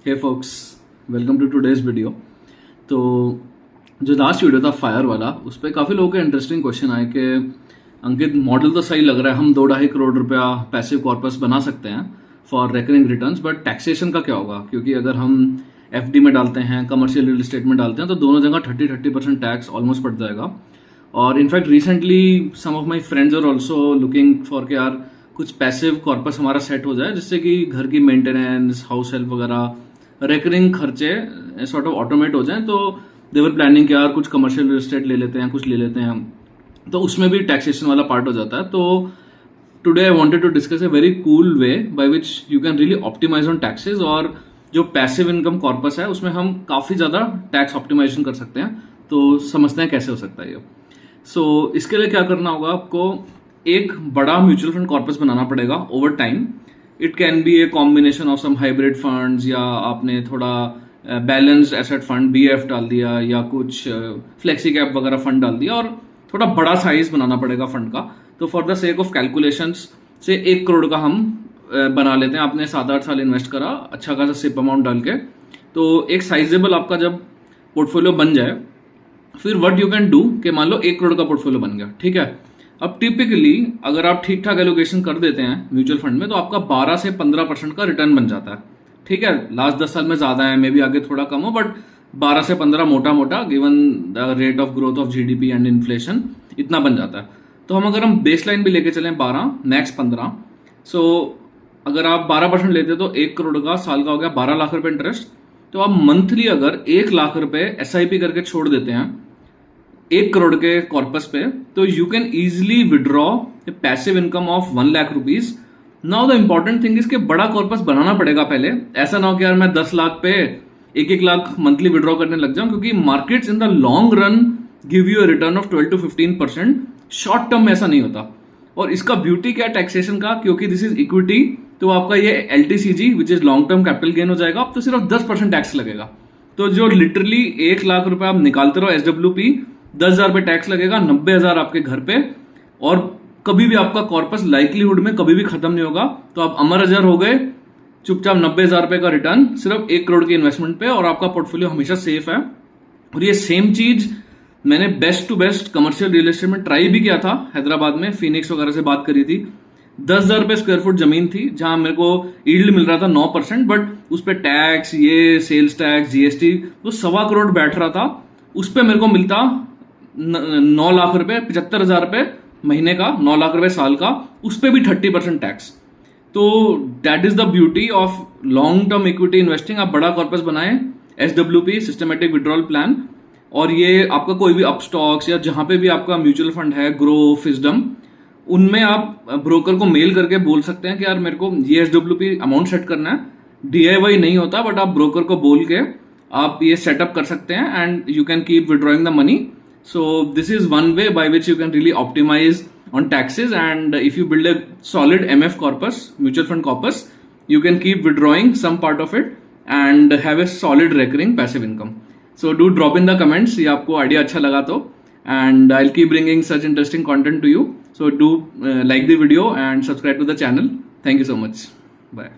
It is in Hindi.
Hey folks, welcome to today's video. तो जो लास्ट वीडियो था फायर वाला, उस पर काफ़ी लोगों के इंटरेस्टिंग क्वेश्चन आए कि अंकित मॉडल तो सही लग रहा है, हम 2-2.5 करोड़ रुपया पैसिव कॉर्पस बना सकते हैं for recurring returns, but taxation का क्या होगा? क्योंकि अगर हम एफडी में डालते हैं, कमर्शियल रियल एस्टेट में डालते हैं, तो दोनों जगह 30% टैक्स ऑलमोस्ट पड़ जाएगा। और in fact recently some of my friends are also looking for के यार कुछ पैसिव कॉर्पस हमारा सेट हो जाए, जिससे कि घर की मेंटेनेंस, हाउस हेल्प वगैरह रिकरिंग खर्चे सॉर्ट ऑफ ऑटोमेट हो जाएं। तो दे वर प्लानिंग कि यार कुछ कमर्शियल रियल एस्टेट ले लेते हैं, कुछ ले लेते हैं, तो उसमें भी टैक्सेशन वाला पार्ट हो जाता है। तो today I wanted to discuss a very cool way by which you can really optimise on taxes, और जो पैसिव इनकम कॉर्पस है उसमें हम काफ़ी ज़्यादा टैक्स ऑप्टिमाइजेशन कर सकते हैं। तो समझते हैं कैसे हो सकता है ये। सो इसके लिए क्या करना होगा, आपको एक बड़ा म्यूचुअल फंड कॉर्पस बनाना पड़ेगा over time. It can be a combination of some hybrid funds, या आपने थोड़ा बैलेंस्ड एसेट फंड BF डाल दिया, या कुछ फ्लेक्सी कैप वगैरह फंड डाल दिया, और थोड़ा बड़ा साइज बनाना पड़ेगा फंड का। तो for the sake of calculations से 1 करोड़ का हम बना लेते हैं। आपने 7-8 साल इन्वेस्ट करा अच्छा खासा सिप अमाउंट डाल के, तो एक साइजेबल आपका जब पोर्टफोलियो बन जाए, फिर व्हाट यू कैन डू कि मान लो 1 करोड़ का पोर्टफोलियो बन गया, ठीक है। अब टिपिकली अगर आप ठीक ठाक एलोकेशन कर देते हैं म्यूचुअल फंड में, तो आपका 12 से 15% का रिटर्न बन जाता है, ठीक है। लास्ट 10 साल में ज्यादा है, मे बी आगे थोड़ा कम हो, बट 12 से 15 मोटा मोटा given the rate of growth of GDP and inflation इतना बन जाता है। तो अगर हम बेस लाइन भी लेके चलें 12 मैक्स 15, सो अगर आप 12% लेते तो 1 करोड़ का साल का हो गया 12 लाख रुपए इंटरेस्ट। तो आप मंथली अगर 1 लाख रुपए SIP करके छोड़ देते हैं 1 करोड़ के कॉर्पस पे, तो you can easily withdraw passive income of 1 lakh rupees. Now the important thing is कि बड़ा कॉर्पस बनाना पड़ेगा पहले। ऐसा ना हो कि यार मैं 10 लाख पे 1-1 लाख मंथली विड्रॉ करने लग जाऊं, क्योंकि markets in the long run give you a return of 12 to 15%। Short term में ऐसा नहीं होता। और इसका ब्यूटी क्या है टैक्सेशन का, क्योंकि दिस इज इक्विटी, तो आपका ये LTCG which is long term capital gain हो जाएगा। अब तो सिर्फ 10% टैक्स लगेगा। तो जो लिटरली 1 लाख रुपए आप निकालते रहो SWP, 10,000 पे टैक्स लगेगा, 90,000 आपके घर पे, और कभी भी आपका कॉर्पस लाइकलीहुड में कभी भी खत्म नहीं होगा। तो आप अमर अजर हो गए, चुपचाप 90,000 रुपए का रिटर्न सिर्फ 1 करोड़ के इन्वेस्टमेंट पे, और आपका पोर्टफोलियो हमेशा सेफ है। और ये सेम चीज मैंने best to best commercial real estate में ट्राई भी किया था हैदराबाद में, फिनिक्स वगैरह से बात करी थी। 10,000 रुपए स्क्वायर फुट जमीन थी, जहां मेरे को यील्ड मिल रहा था 9%, बट उस पर टैक्स, ये सेल्स टैक्स, GST, तो 1.25 करोड़ बैठ रहा था। उस पर मेरे को मिलता 9 लाख रुपए, 75,000 रुपए महीने का, 9 लाख रुपए साल का, उस पर भी 30% टैक्स। तो that is the beauty of long term equity investing. आप बड़ा कॉर्पस बनाएं, SWP सिस्टमेटिक विड्रॉल प्लान, और ये आपका कोई भी अप स्टॉक्स या जहां पे भी आपका म्यूचुअल फंड है, ग्रो, फिजडम, उनमें आप ब्रोकर को मेल करके बोल सकते हैं कि यार मेरे को ये SWP अमाउंट सेट करना है। DIY नहीं होता, बट आप ब्रोकर को बोल के आप ये सेटअप कर सकते हैं, and you can keep withdrawing the money. So this is one way by which you can really optimize on taxes, and if you build a solid MF corpus, mutual fund corpus, you can keep withdrawing some part of it and have a solid recurring passive income. So do drop in the comments ये आपको आइडिया अच्छा लगा तो, and I'll keep bringing such interesting content to you. So do like the video and subscribe to the channel. Thank you so much. Bye.